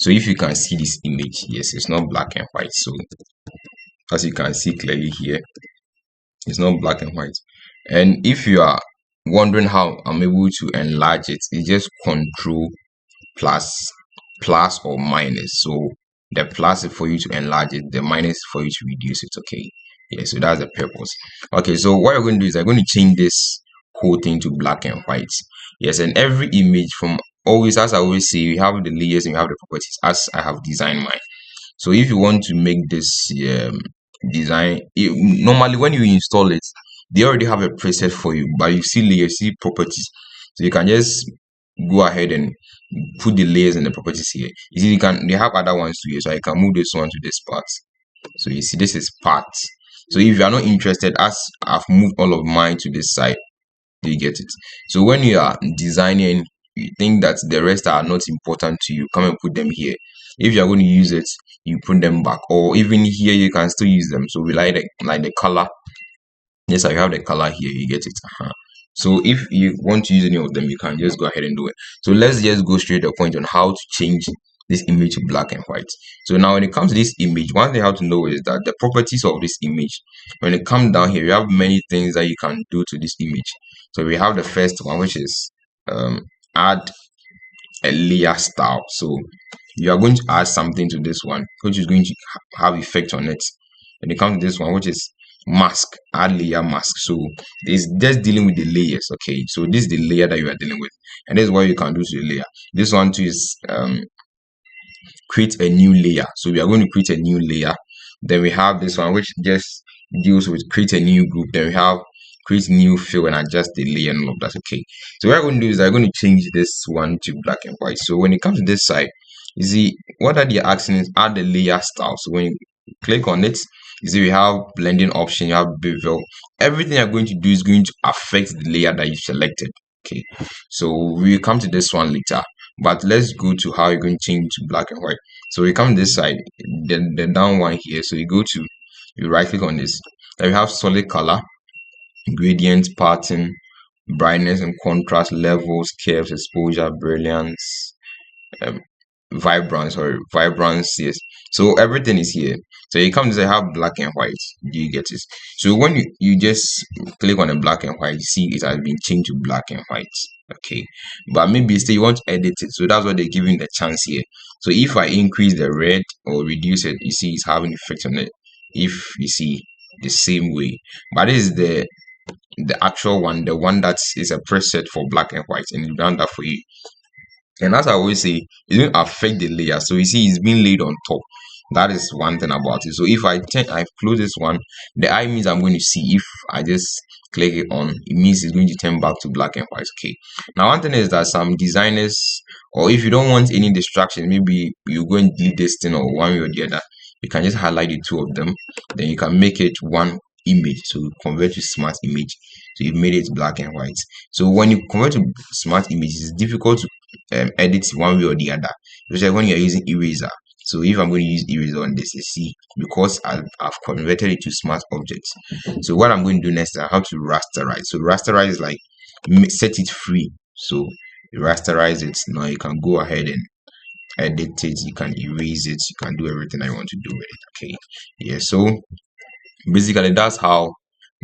So if you can see this image, yes, it's not black and white. So as you can see clearly here, it's not black and white. And if you are wondering how I'm able to enlarge it, it's just control plus or minus. So the plus is for you to enlarge it, the minus is for you to reduce it. Okay, yeah, so that's the purpose. Okay, so what I'm going to do is I'm going to change this whole thing to black and white. Yes, and every image from always, as I always say, we have the layers and we have the properties as I have designed mine. So if you want to make this design, normally when you install it, they already have a preset for you, but you see layers, see properties, so you can just go ahead and put the layers and the properties here. You see, they have other ones too here, so I can move this one to this part. So you see, this is part. So if you are not interested, as I've moved all of mine to this side, you get it. So when you are designing, you think that the rest are not important to you, come and put them here. If you are going to use it, you put them back, or even here you can still use them. So we like the color. Yes, I have the color here, you get it. So if you want to use any of them, you can just go ahead and do it. So let's just go straight to the point on how to change this image to black and white. So now when it comes to this image, one thing you have to know is that the properties of this image, when it comes down here, you have many things that you can do to this image. So we have the first one, which is add a layer style. So you are going to add something to this one, which is going to have effect on it. When it comes to this one, which is mask, add layer mask. So it's just dealing with the layers. Okay, so this is the layer that you are dealing with, and this is what you can do to the layer. This one too is create a new layer. So we are going to create a new layer. Then we have this one, which just deals with create a new group. Then we have create new fill and adjust the layer and all of that. Okay, so what I'm going to do is I'm going to change this one to black and white. So when it comes to this side, you see what are the actions is add the layer style. So when you click on it, you see we have blending option, you have bevel. Everything you're going to do is going to affect the layer that you selected. Okay, so we'll come to this one later, but let's go to how you're going to change to black and white. So we come this side, the down one here. So you right click on this. Then we have solid color, gradient, pattern, brightness and contrast, levels, curves, exposure, brilliance, um, vibrance, yes. So everything is here. So you come to say have black and white. Do you get it? So when you just click on the black and white, you see it has been changed to black and white. Okay, but maybe still you want to edit it, so that's what they're giving the chance here. So if I increase the red or reduce it, you see it's having effect on it. If you see the same way, but this is the actual one, the one that is a preset for black and white, and it's done that for you. And as I always say, it won't affect the layer. So you see, it's being laid on top. That is one thing about it. So if I close this one, the eye means I'm going to see. If I just click it on, it means it's going to turn back to black and white. Okay. Now one thing is that some designers, or if you don't want any distraction, maybe you go and delete this thing or one way or the other. You can just highlight the two of them. Then you can make it one image. So convert to smart image. So you've made it black and white. So when you convert to smart images, it's difficult to edit one way or the other, especially when you're using eraser. So if I'm going to use eraser on this, you see, because I've converted it to smart objects. So what I'm going to do next is I have to rasterize. So rasterize is like set it free. So you rasterize it. Now you can go ahead and edit it, you can erase it, you can do everything I want to do with it. Okay, yeah, so basically that's how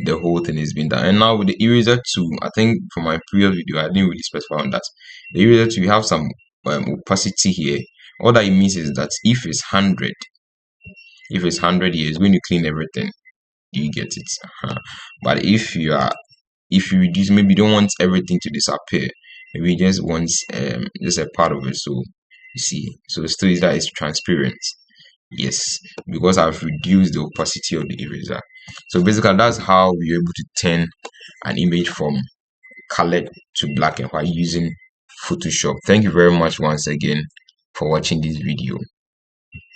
the whole thing is being done. And now with the eraser 2, I think from my previous video I didn't really specify on that. The eraser 2, you have some opacity here. All that it means is that if it's 100 here, it's going to clean everything. You get it. But if you reduce, maybe you don't want everything to disappear, maybe you just want just a part of it. So you see, so still is that it's transparent. Yes, because I've reduced the opacity of the eraser. So basically that's how we're able to turn an image from colored to black and white using Photoshop. Thank you very much once again for watching this video.